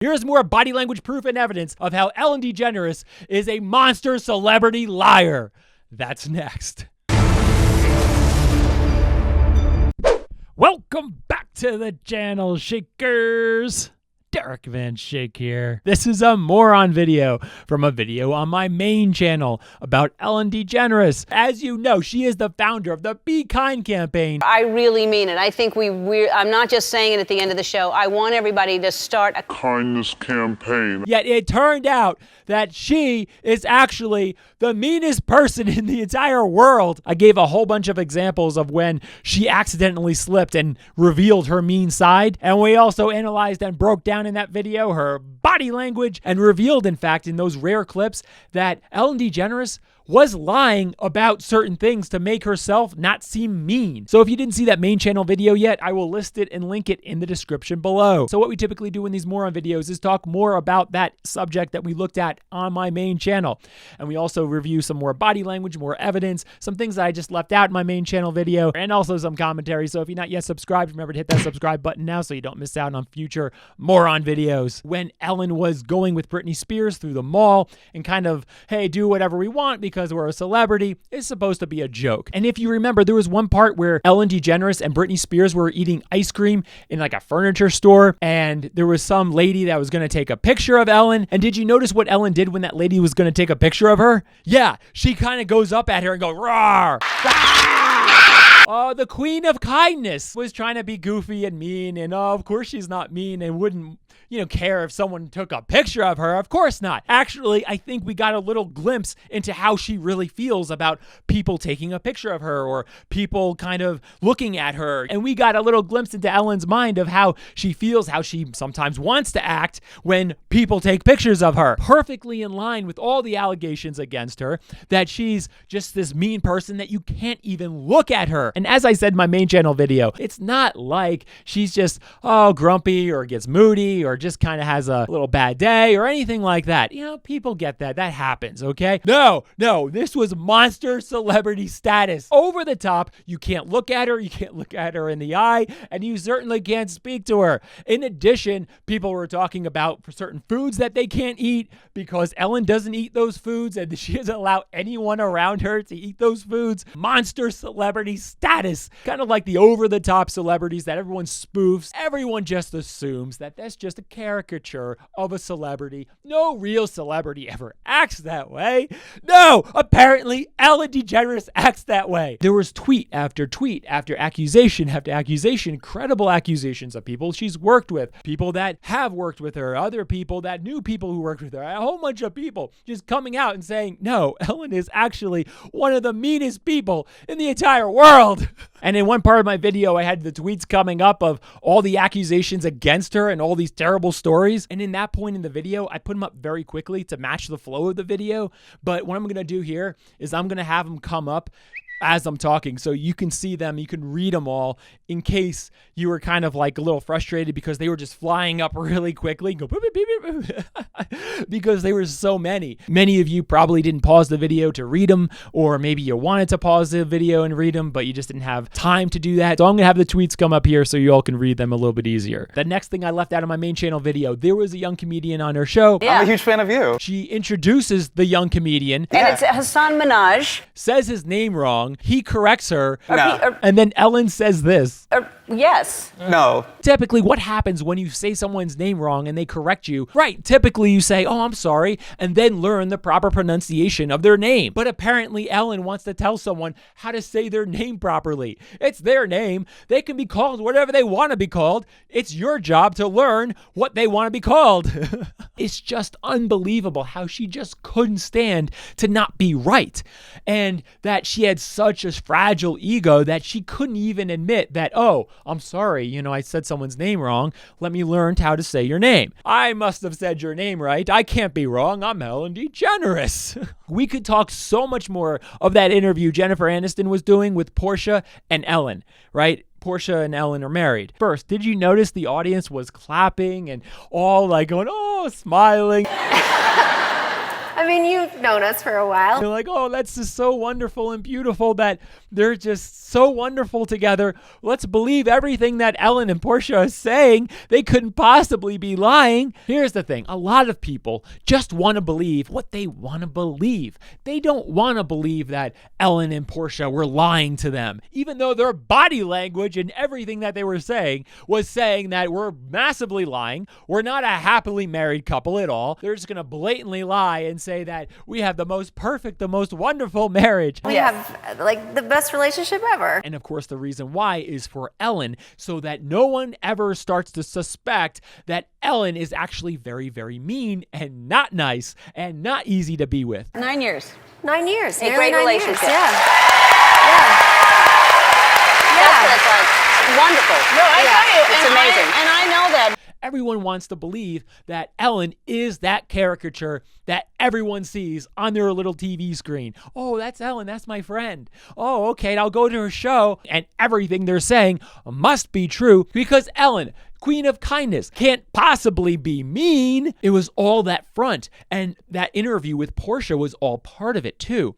Here's more body language proof and evidence of how Ellen DeGeneres is a monster celebrity liar. That's next. Welcome back to the channel, Shakers. Derek Van Shake here. This is a moron video from a video on my main channel about Ellen DeGeneres. As you know, she is the founder of the Be Kind campaign. I really mean it. I think I'm not just saying it at the end of the show. I want everybody to start a kindness campaign. Yet it turned out that she is actually the meanest person in the entire world. I gave a whole bunch of examples of when she accidentally slipped and revealed her mean side. And we also analyzed and broke down in that video her body language and revealed, in fact, in those rare clips that Ellen DeGeneres was lying about certain things to make herself not seem mean. So if you didn't see that main channel video yet, I will list it and link it in the description below. So what we typically do in these moron videos is talk more about that subject that we looked at on my main channel. And we also review some more body language, more evidence, some things that I just left out in my main channel video, and also some commentary. So if you're not yet subscribed, remember to hit that subscribe button now so you don't miss out on future moron videos. When Ellen was going with Britney Spears through the mall and kind of, hey, do whatever we want because we're a celebrity, is supposed to be a joke. And if you remember, there was one part where Ellen DeGeneres and Britney Spears were eating ice cream in like a furniture store, and there was some lady that was going to take a picture of Ellen. And did you notice what Ellen did when that lady was going to take a picture of her? Yeah, she kind of goes up at her and goes, "Roar!" The queen of kindness was trying to be goofy and mean, and of course she's not mean and wouldn't, care if someone took a picture of her. Of course not. Actually, I think we got a little glimpse into how she really feels about people taking a picture of her or people kind of looking at her. And we got a little glimpse into Ellen's mind of how she feels, how she sometimes wants to act when people take pictures of her. Perfectly in line with all the allegations against her, that she's just this mean person that you can't even look at her. And as I said in my main channel video, it's not like she's just, grumpy or gets moody or just kind of has a little bad day or anything like that. People get that. That happens, okay? No, this was monster celebrity status. Over the top. You can't look at her. You can't look at her in the eye, and you certainly can't speak to her. In addition, people were talking about certain foods that they can't eat because Ellen doesn't eat those foods and she doesn't allow anyone around her to eat those foods. Monster celebrity status. Kind of like the over-the-top celebrities that everyone spoofs. Everyone just assumes that that's just a caricature of a celebrity. No real celebrity ever acts that way. No, apparently Ellen DeGeneres acts that way. There was tweet after accusation after accusation, credible accusations of people she's worked with, people that have worked with her, other people that knew people who worked with her, a whole bunch of people just coming out and saying, no, Ellen is actually one of the meanest people in the entire world. And in one part of my video, I had the tweets coming up of all the accusations against her and all these terrible stories. And in that point in the video, I put them up very quickly to match the flow of the video. But what I'm going to do here is I'm going to have them come up as I'm talking so you can see them, you can read them all in case you were kind of like a little frustrated because they were just flying up really quickly. Go boop, boop, boop, boop, because they were so many. Many of you probably didn't pause the video to read them, or maybe you wanted to pause the video and read them, but you just didn't have time to do that. So I'm going to have the tweets come up here so you all can read them a little bit easier. The next thing I left out of my main channel video, there was a young comedian on her show. Yeah. I'm a huge fan of you. She introduces the young comedian. And it's Hassan Minaj. Says his name wrong. He corrects her. No. And then Ellen says this. Yes. No. Typically, what happens when you say someone's name wrong and they correct you? Right. Typically, you say, oh, I'm sorry, and then learn the proper pronunciation of their name. But apparently, Ellen wants to tell someone how to say their name properly. It's their name. They can be called whatever they want to be called. It's your job to learn what they want to be called. It's just unbelievable how she just couldn't stand to not be right. And that she had such a fragile ego that she couldn't even admit that, oh, I'm sorry, I said someone's name wrong. Let me learn how to say your name. I must have said your name right. I can't be wrong. I'm Ellen DeGeneres. We could talk so much more of that interview Jennifer Aniston was doing with Portia and Ellen, right? Portia and Ellen are married. First, did you notice the audience was clapping and all like going, oh, smiling? I mean, you've known us for a while. They're like, oh, that's just so wonderful and beautiful that they're just so wonderful together. Let's believe everything that Ellen and Portia are saying. They couldn't possibly be lying. Here's the thing. A lot of people just want to believe what they want to believe. They don't want to believe that Ellen and Portia were lying to them, even though their body language and everything that they were saying was saying that we're massively lying. We're not a happily married couple at all. They're just going to blatantly lie and say that we have the most perfect, the most wonderful marriage. We have like the best relationship ever. And of course, the reason why is for Ellen, so that no one ever starts to suspect that Ellen is actually very, very mean and not nice and not easy to be with. 9 years. 9 years. A great relationship. Yeah. That's like wonderful. No, I tell you, it's amazing. And I know that. Everyone wants to believe that Ellen is that caricature that everyone sees on their little TV screen. Oh, that's Ellen. That's my friend. Oh, okay, I'll go to her show. And everything they're saying must be true because Ellen, Queen of Kindness, can't possibly be mean. It was all that front. And that interview with Portia was all part of it too.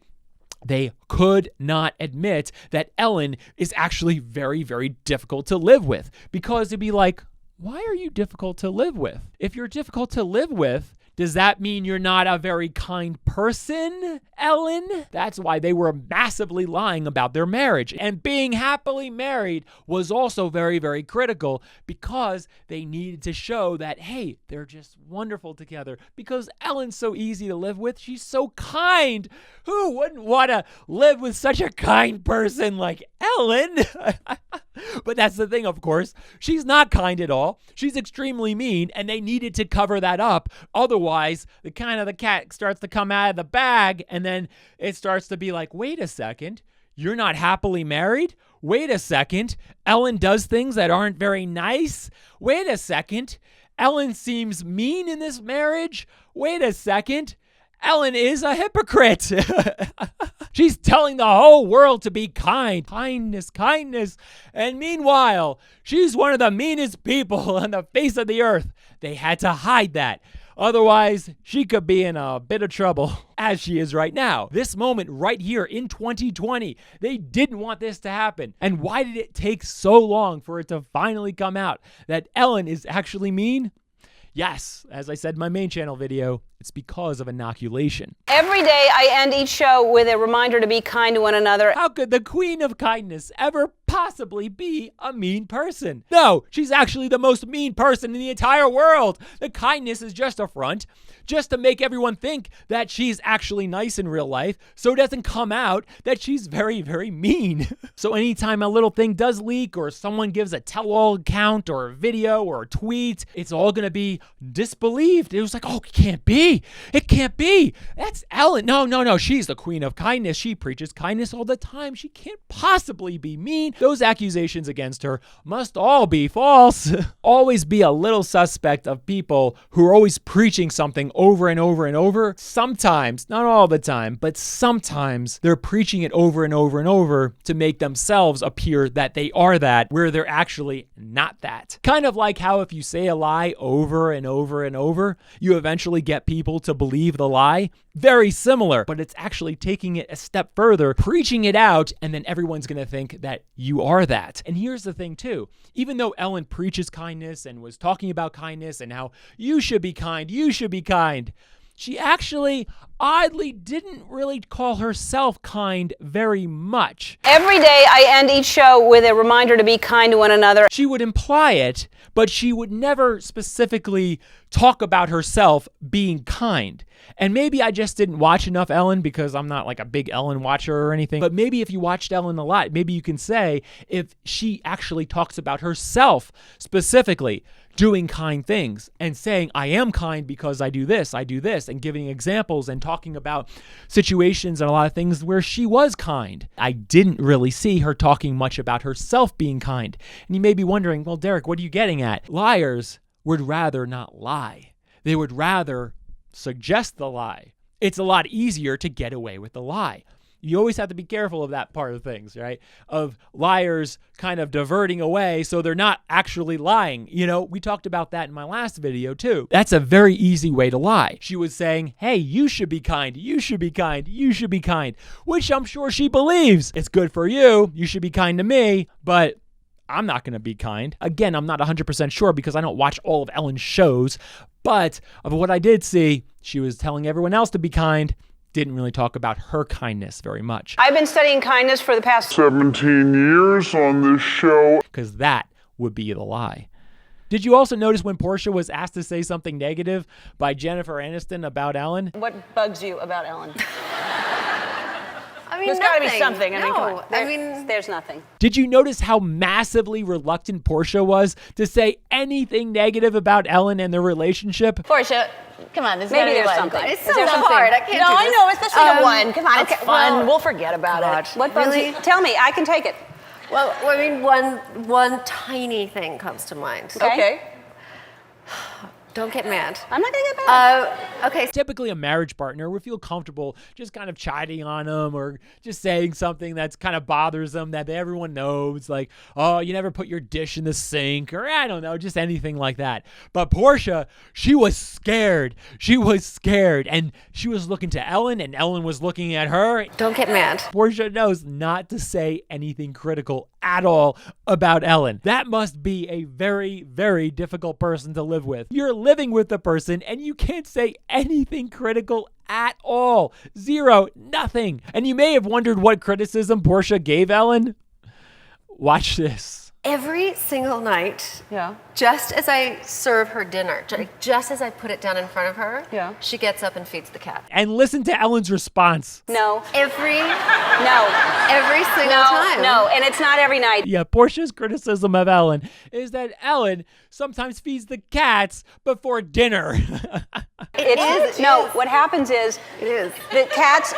They could not admit that Ellen is actually very, very difficult to live with because it'd be like, why are you difficult to live with? If you're difficult to live with, does that mean you're not a very kind person, Ellen? That's why they were massively lying about their marriage. And being happily married was also very, very critical because they needed to show that, hey, they're just wonderful together. Because Ellen's so easy to live with. She's so kind. Who wouldn't want to live with such a kind person like Ellen? But that's the thing, of course. She's not kind at all. She's extremely mean, and they needed to cover that up. Otherwise, the cat starts to come out of the bag, and then it starts to be like, wait a second, you're not happily married? Wait a second, Ellen does things that aren't very nice? Wait a second, Ellen seems mean in this marriage? Wait a second, Ellen is a hypocrite. She's telling the whole world to be kind. Kindness, kindness. And meanwhile, she's one of the meanest people on the face of the earth. They had to hide that. Otherwise, she could be in a bit of trouble, as she is right now. This moment right here in 2020, they didn't want this to happen. And why did it take so long for it to finally come out that Ellen is actually mean? Yes, as I said in my main channel video, it's because of inoculation. Every day I end each show with a reminder to be kind to one another. How could the Queen of Kindness ever possibly be a mean person? No, she's actually the most mean person in the entire world. The kindness is just a front, just to make everyone think that she's actually nice in real life, so it doesn't come out that she's very, very mean. So anytime a little thing does leak or someone gives a tell-all account or a video or a tweet, it's all gonna be disbelieved. It was like, oh, it can't be. It can't be. That's Ellen. No. She's the Queen of Kindness. She preaches kindness all the time. She can't possibly be mean. Those accusations against her must all be false. Always be a little suspect of people who are always preaching something over and over and over. Sometimes, not all the time, but sometimes they're preaching it over and over and over to make themselves appear that they are that, where they're actually not that. Kind of like how if you say a lie over and over and over, you eventually get people to believe the lie. Very similar, but it's actually taking it a step further, preaching it out, and then everyone's going to think that you are that. And here's the thing too. Even though Ellen preaches kindness and was talking about kindness and how you should be kind, she actually oddly didn't really call herself kind very much. Every day I end each show with a reminder to be kind to one another. She would imply it, but she would never specifically talk about herself being kind. And maybe I just didn't watch enough Ellen because I'm not like a big Ellen watcher or anything. But maybe if you watched Ellen a lot, maybe you can say if she actually talks about herself specifically doing kind things and saying, I am kind because I do this, and giving examples and talking about situations and a lot of things where she was kind. I didn't really see her talking much about herself being kind. And you may be wondering, well, Derek, what are you getting at? Liars would rather not lie. They would rather suggest the lie. It's a lot easier to get away with the lie. You always have to be careful of that part of things, right? Of liars kind of diverting away so they're not actually lying. You know, we talked about that in my last video too. That's a very easy way to lie. She was saying, hey, you should be kind. You should be kind. You should be kind, which I'm sure she believes. It's good for you. You should be kind to me, but I'm not going to be kind. Again, I'm not 100% sure because I don't watch all of Ellen's shows, but of what I did see, she was telling everyone else to be kind. Didn't really talk about her kindness very much. I've been studying kindness for the past 17 years on this show. Because that would be the lie. Did you also notice when Portia was asked to say something negative by Jennifer Aniston about Ellen? What bugs you about Ellen? I mean, There's got to be something. I mean, come on. I mean, there's nothing. Did you notice how massively reluctant Portia was to say anything negative about Ellen and their relationship? Portia, come on, there's Maybe gotta be there's one. something. it's Is so there something? hard. I can't No, do I this. know, especially at one. Come on, it's okay, fun. well, We'll forget about God. it. What bugs Really? you? Tell me. I can take it. Well, I mean, one tiny thing comes to mind. Okay. Don't get mad. I'm not going to get mad. Okay. Typically, a marriage partner would feel comfortable just kind of chiding on them or just saying something that's kind of bothers them that everyone knows, like, oh, you never put your dish in the sink, or I don't know, just anything like that. But Portia, she was scared. She was scared, and she was looking to Ellen, and Ellen was looking at her. Don't get mad. Portia knows not to say anything critical at all about Ellen. That must be a very, very difficult person to live with. You're living with the person and you can't say anything critical at all. Zero, nothing. And you may have wondered what criticism Portia gave Ellen. Watch this. Every single night, Yeah. just as I serve her dinner, just as I put it down in front of her, Yeah. she gets up and feeds the cat. And listen to Ellen's response. No. Every No. single No. time. No. And it's not every night. Yeah, Portia's criticism of Ellen is that Ellen sometimes feeds the cats before dinner. It is. No. What happens is It is. the cats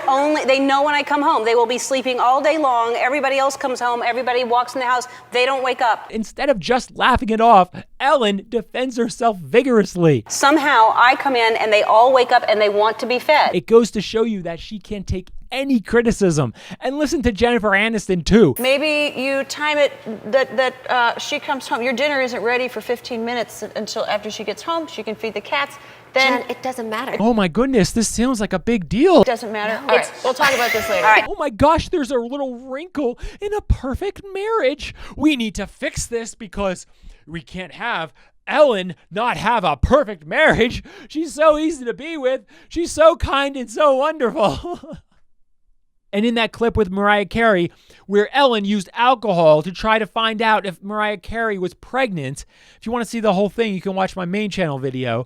they know when I come home. They will be sleeping all day long. Everybody else comes home. Everybody walks in the house. They don't wake up. Instead of just laughing it off, Ellen defends herself vigorously. Somehow I come in and they all wake up and they want to be fed. It goes to show you that she can't take any criticism. And listen to Jennifer Aniston too. Maybe you time it that she comes home. Your dinner isn't ready for 15 minutes until after she gets home. She can feed the cats. Then Jen, it doesn't matter. Oh my goodness, this sounds like a big deal. it doesn't matter. All right, we'll talk about this later. All right. Oh my gosh, there's a little wrinkle in a perfect marriage. We need to fix this because we can't have Ellen not have a perfect marriage. She's so easy to be with. She's so kind and so wonderful. And in that clip with Mariah Carey, where Ellen used alcohol to try to find out if Mariah Carey was pregnant, if you want to see the whole thing, you can watch my main channel video.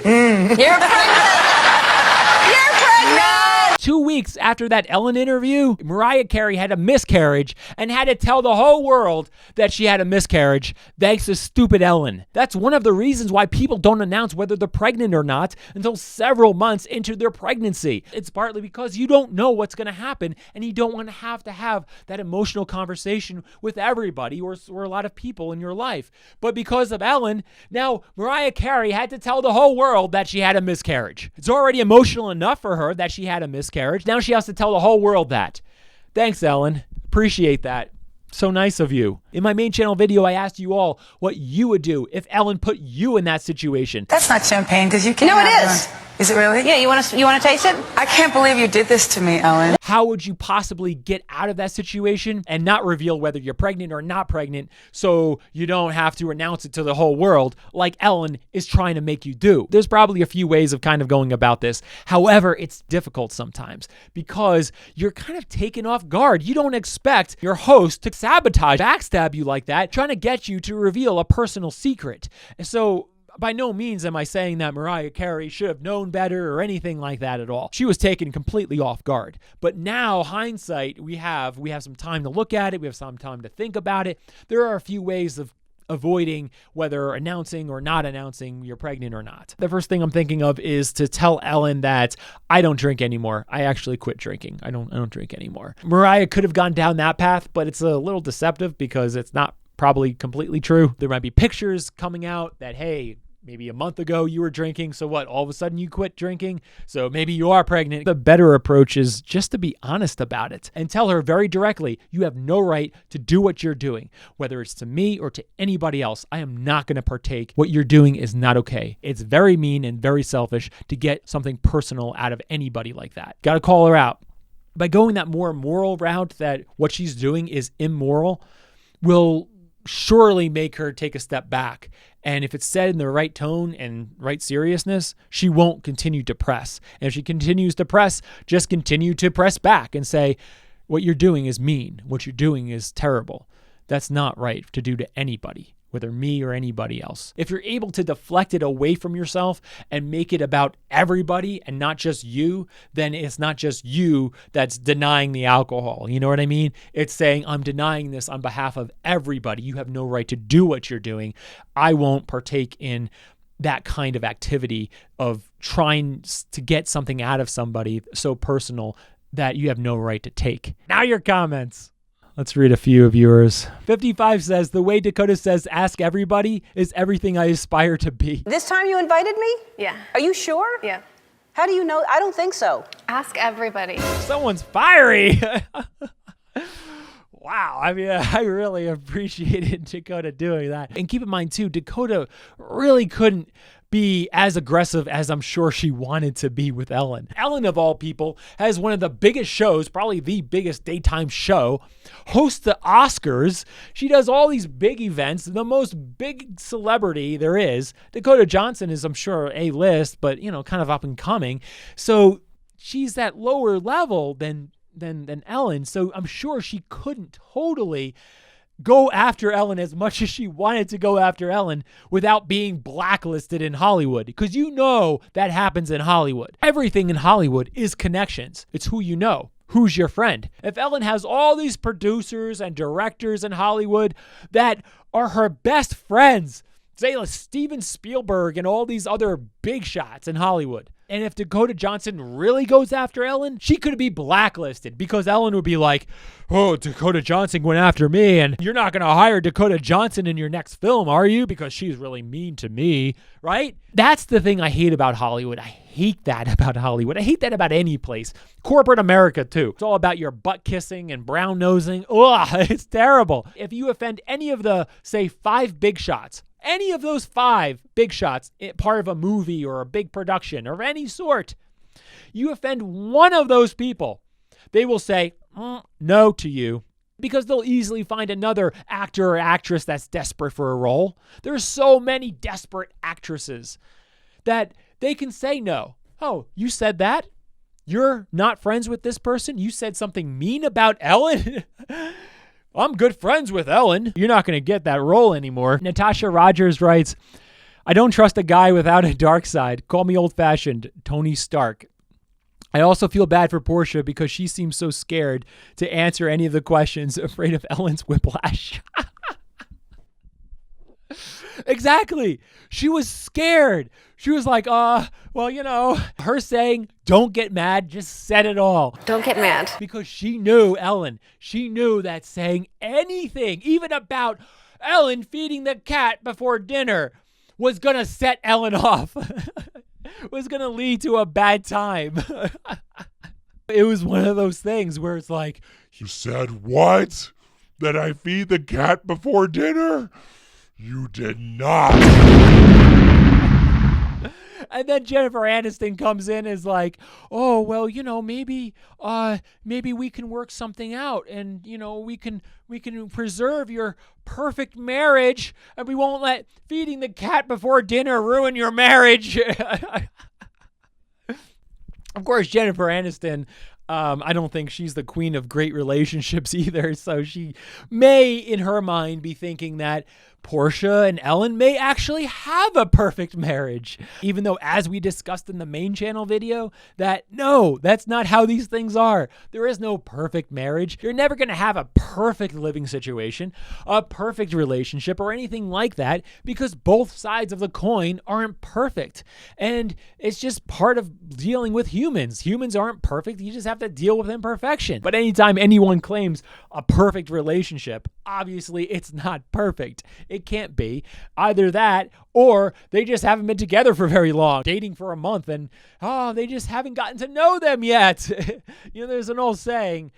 You're pregnant. 2 weeks after that Ellen interview, Mariah Carey had a miscarriage and had to tell the whole world that she had a miscarriage thanks to stupid Ellen. That's one of the reasons why people don't announce whether they're pregnant or not until several months into their pregnancy. It's partly because you don't know what's going to happen and you don't want to have that emotional conversation with everybody or a lot of people in your life. But because of Ellen, now Mariah Carey had to tell the whole world that she had a miscarriage. It's already emotional enough for her that she had a miscarriage. Now she has to tell the whole world that. Thanks, Ellen. Appreciate that. So nice of you. In my main channel video, I asked you all what you would do if Ellen put you in that situation. That's not champagne, because you can't. No, it have is. one. Is it really? Yeah, you want to taste it? I can't believe you did this to me, Ellen. How would you possibly get out of that situation and not reveal whether you're pregnant or not pregnant so you don't have to announce it to the whole world like Ellen is trying to make you do? There's probably a few ways of kind of going about this. However, it's difficult sometimes because you're kind of taken off guard. You don't expect your host to sabotage, backstab you like that, trying to get you to reveal a personal secret. And so by no means am I saying that Mariah Carey should have known better or anything like that at all. She was taken completely off guard. But now, hindsight, we have some time to look at it. We have some time to think about it. There are a few ways of avoiding whether announcing or not announcing you're pregnant or not. The first thing I'm thinking of is to tell Ellen that I don't drink anymore. I actually quit drinking. I don't drink anymore. Mariah could have gone down that path, but it's a little deceptive because it's not probably completely true. There might be pictures coming out that, hey, maybe a month ago you were drinking. So what? All of a sudden you quit drinking. So maybe you are pregnant. The better approach is just to be honest about it and tell her very directly, you have no right to do what you're doing, whether it's to me or to anybody else. I am not going to partake. What you're doing is not okay. It's very mean and very selfish to get something personal out of anybody like that. Got to call her out. By going that more moral route, that what she's doing is immoral, will surely make her take a step back. And if it's said in the right tone and right seriousness, she won't continue to press. And if she continues to press, just continue to press back and say, what you're doing is mean. What you're doing is terrible. That's not right to do to anybody, whether me or anybody else. If you're able to deflect it away from yourself and make it about everybody and not just you, then it's not just you that's denying the alcohol. You know what I mean? It's saying, I'm denying this on behalf of everybody. You have no right to do what you're doing. I won't partake in that kind of activity of trying to get something out of somebody so personal that you have no right to take. Now your comments. Let's read a few of yours. 55 says, the way Dakota says, ask everybody is everything I aspire to be. This time you invited me? Yeah. Are you sure? Yeah. How do you know? I don't think so. Ask everybody. Someone's fiery. Wow. I mean, I really appreciated Dakota doing that. And keep in mind, too, Dakota really couldn't be as aggressive as I'm sure she wanted to be with Ellen. Ellen, of all people, has one of the biggest shows, probably the biggest daytime show, hosts the Oscars. She does all these big events, the most big celebrity there is. Dakota Johnson is, I'm sure, A-list, but, kind of up and coming. So she's that lower level than Ellen. So I'm sure she couldn't totally go after Ellen as much as she wanted to go after Ellen without being blacklisted in Hollywood. Because that happens in Hollywood. Everything in Hollywood is connections. It's who you know. Who's your friend? If Ellen has all these producers and directors in Hollywood that are her best friends, say like Steven Spielberg and all these other big shots in Hollywood, and if Dakota Johnson really goes after Ellen, she could be blacklisted because Ellen would be like, oh, Dakota Johnson went after me and you're not going to hire Dakota Johnson in your next film, are you? Because she's really mean to me, right? That's the thing I hate about Hollywood. I hate that about Hollywood. I hate that about any place. Corporate America, too. It's all about your butt kissing and brown nosing. Ugh, it's terrible. If you offend any of the, say, 5 big shots, any of those 5 big shots, part of a movie or a big production or of any sort, you offend one of those people, they will say no to you because they'll easily find another actor or actress that's desperate for a role. There's so many desperate actresses that they can say no. Oh, you said that? You're not friends with this person? You said something mean about Ellen? I'm good friends with Ellen. You're not going to get that role anymore. Natasha Rogers writes, I don't trust a guy without a dark side. Call me old-fashioned, Tony Stark. I also feel bad for Portia because she seems so scared to answer any of the questions, afraid of Ellen's whiplash. Exactly. She was scared. She was like, her saying, don't get mad, just said it all. Don't get mad. Because she knew Ellen. She knew that saying anything, even about Ellen feeding the cat before dinner, was going to set Ellen off. Was going to lead to a bad time. It was one of those things where it's like, You said what? That I feed the cat before dinner? You did not. And then Jennifer Aniston comes in and is like, oh, well, maybe we can work something out and, we can preserve your perfect marriage and we won't let feeding the cat before dinner ruin your marriage. Of course, Jennifer Aniston, I don't think she's the queen of great relationships either. So she may, in her mind, be thinking that Portia and Ellen may actually have a perfect marriage. Even though, as we discussed in the main channel video, no, that's not how these things are. There is no perfect marriage. You're never going to have a perfect living situation, a perfect relationship, or anything like that because both sides of the coin aren't perfect. And it's just part of dealing with humans. Humans aren't perfect. You just have to deal with imperfection. But anytime anyone claims a perfect relationship, obviously it's not perfect. It can't be. Either that or they just haven't been together for very long, dating for a month, and they just haven't gotten to know them yet. There's an old saying,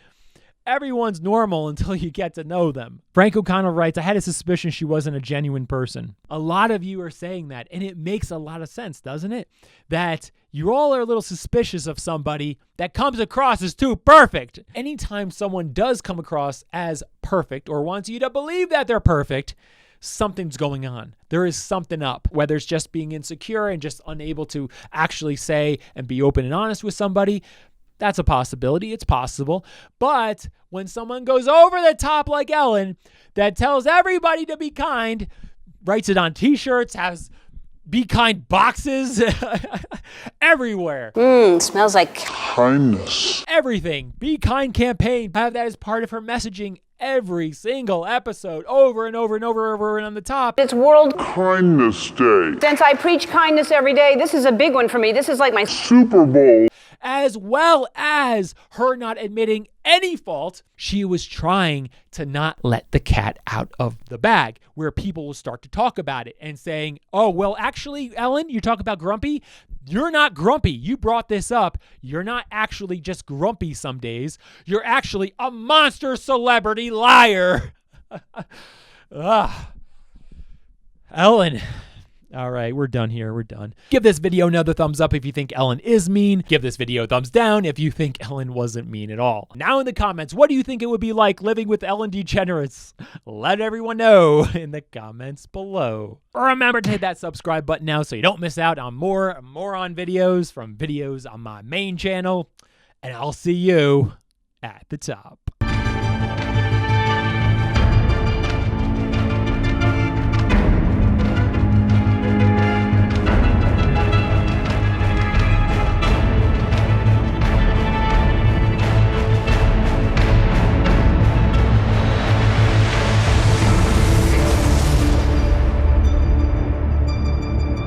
everyone's normal until you get to know them. Frank O'Connell writes, I had a suspicion she wasn't a genuine person. A lot of you are saying that, and it makes a lot of sense, doesn't it? That you all are a little suspicious of somebody that comes across as too perfect. Anytime someone does come across as perfect or wants you to believe that they're perfect, something's going on. There is something up, whether it's just being insecure and just unable to actually say and be open and honest with somebody. That's a possibility. It's possible. But when someone goes over the top like Ellen, that tells everybody to be kind, writes it on t-shirts, has be kind boxes everywhere. Smells like Kindness. Everything. Be kind campaign. Have that as part of her messaging every single episode, over and over and over and on the top. it's World Kindness Day. Since I preach kindness every day, this is a big one for me. This is like my Super Bowl. As well as her not admitting any fault, she was trying to not let the cat out of the bag, where people will start to talk about it and saying, oh, well, actually, Ellen, you talk about grumpy. You're not grumpy. You brought this up. You're not actually just grumpy some days. You're actually a monster celebrity liar. Ellen. All right, we're done here. We're done. Give this video another thumbs up if you think Ellen is mean. Give this video a thumbs down if you think Ellen wasn't mean at all. Now in the comments, what do you think it would be like living with Ellen DeGeneres? Let everyone know in the comments below. Remember to hit that subscribe button now so you don't miss out on more on videos from videos on my main channel. And I'll see you at the top.